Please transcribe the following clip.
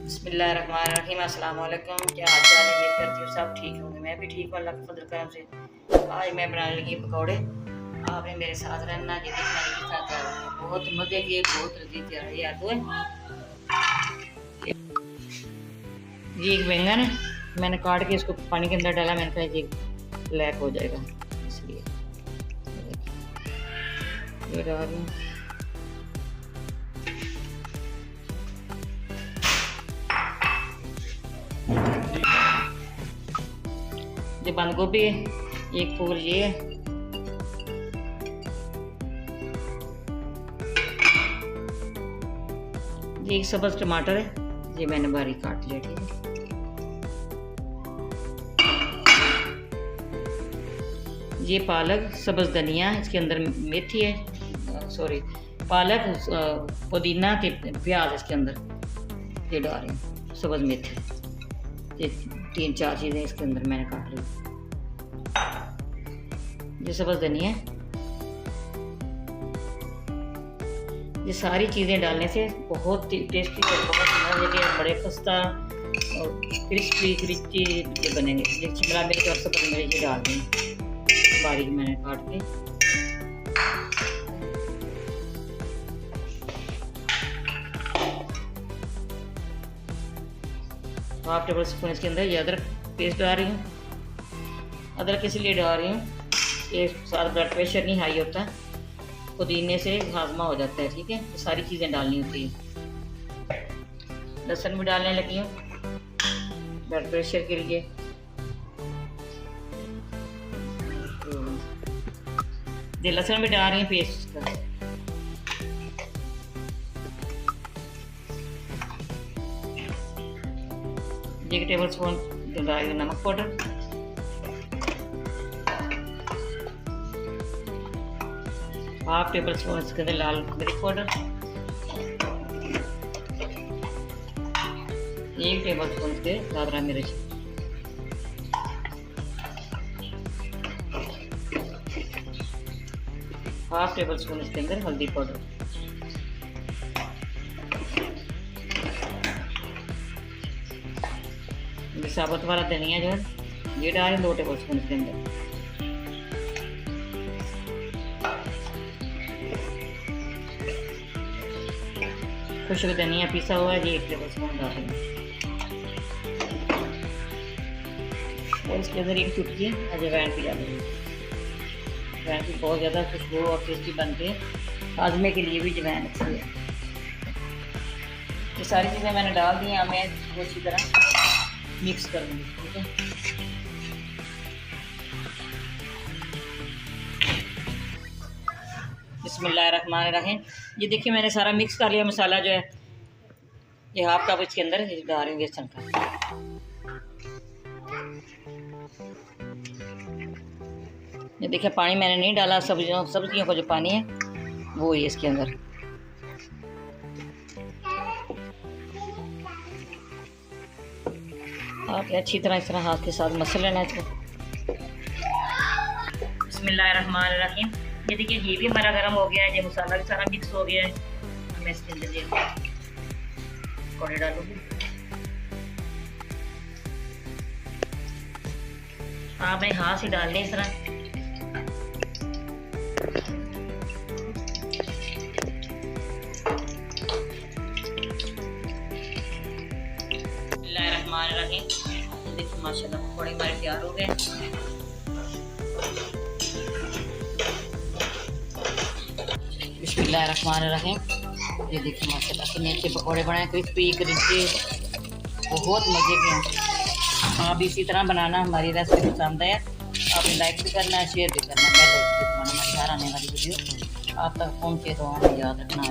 बिस्मिल्लाहिर्रहमानिर्रहीम। अस्सलाम वालेकुम। क्या हाल चाल है? उम्मीद करती हूँ सब ठीक होंगे। मैं भी ठीक हूँ अल्लाह के फजल करम से। आज मैं बनाने लगी पकौड़े। आपने मेरे साथ रहना, ये देखना मेरे साथ तैयार होंगे। बहुत मज़े के, बहुत लजीज तैयार है। यार तो ये एक बैंगन है, मैंने काट के इसको पानी के अंदर डाला। मैंने कहा ये ब्लैक हो जाएगा, इसलिए ये डाल रही हूँ। ये बंद गोभी है, एक फूल ये है, ये एक सब्ज टमाटर है, ये मैंने बारीक काट लिया। ठीक है, ये पालक, सब्ज धनिया, इसके अंदर मेथी है, सॉरी पालक, पुदीना के प्याज इसके अंदर ये डाल रही हूँ, सब्ज मेथी, ये 3-4 चीज़ें इसके अंदर मैंने काट ली। ये सब्ज धनिया, ये सारी चीज़ें डालने से बहुत टेस्टी और बहुत मज़े के बड़े खस्ता और क्रिस्पी ये बनेंगे। ये शिमला मिर्च और सब्ज मिर्च डाल देंगे बारीक मैंने काट के। 1/2 टेबल स्पून इसके अंदर ये अदरक पेस्ट डाल रही हूँ। अदरक इसलिए डाल रही हूँ, ये सारा ब्लड प्रेशर नहीं हाई होता, पुदीने से हाजमा हो जाता है। ठीक है, ये सारी चीज़ें डालनी होती है। लहसुन भी डालने लगी हूँ ब्लड प्रेशर के लिए। ये लहसुन भी डाल रही हूँ पेस्ट का। एक टेबल स्पून डाल रही हूँ नमक पाउडर, 1/2 टेबल स्पून इसके अंदर लाल मिर्च पाउडर, 1 टेबल स्पून इसके दादरा मिर्च, हाफ टेबल स्पून इसके अंदर हल्दी पाउडर, साबुत वाला धनिया जो है ये डालें 2 टेबल स्पून इसके अंदर। खुशबू धनिया पिसा हुआ है, ये 1 टेबल स्पून डालेंगे। और इसके अंदर एक चुटकी अजवाइन भी डालेंगे। अजवाइन की बहुत ज़्यादा खुशबू और टेस्टी बनते हैं, हाजमे के लिए भी अजवाइन अच्छी है। ये सारी चीज़ें मैंने डाल दी हैं, अब मैं इसको अच्छी तरह मिक्स कर लूँगी। ठीक है, बिस्मिल्लाहिर्रहमानिर्रहीम। ये देखिए मैंने सारा मिक्स कर लिया। मसाला जो है ये 1/2 कप इसके अंदर डाल रही हूँ बेसन का। ये देखिए पानी मैंने नहीं डाला, सब्जियों का जो पानी है वो ही इसके अंदर। आप अच्छी तरह इस तरह हाथ के साथ मसल लेना इसको। बिस्मिल्लाहिर्रहमानिर्रहीम। ये देखिए ये भी हमारा गर्म हो गया है, ये मसाला भी सारा मिक्स हो गया है। मैं इसके अंदर ये पकौड़े डालूंगी। हाँ मैं हाथ से डाल लें इस तरह। देखिए माशाल्लाह पकौड़े हमारे तैयार हो गए। बिस्मिल्लाहिर्रहमानिर्रहीम। ये देखिए माशाल्लाह कितने अच्छे पकौड़े बनाए, क्रिस्पी क्रिस्पी, बहुत मज़े के हैं। आप इसी तरह बनाना। हमारी रेसिपी पसंद है आपने लाइक भी करना है, शेयर भी करना है। पहले हमारी आने वाली वीडियो आप तक पहुँचे तो हमें याद रखना।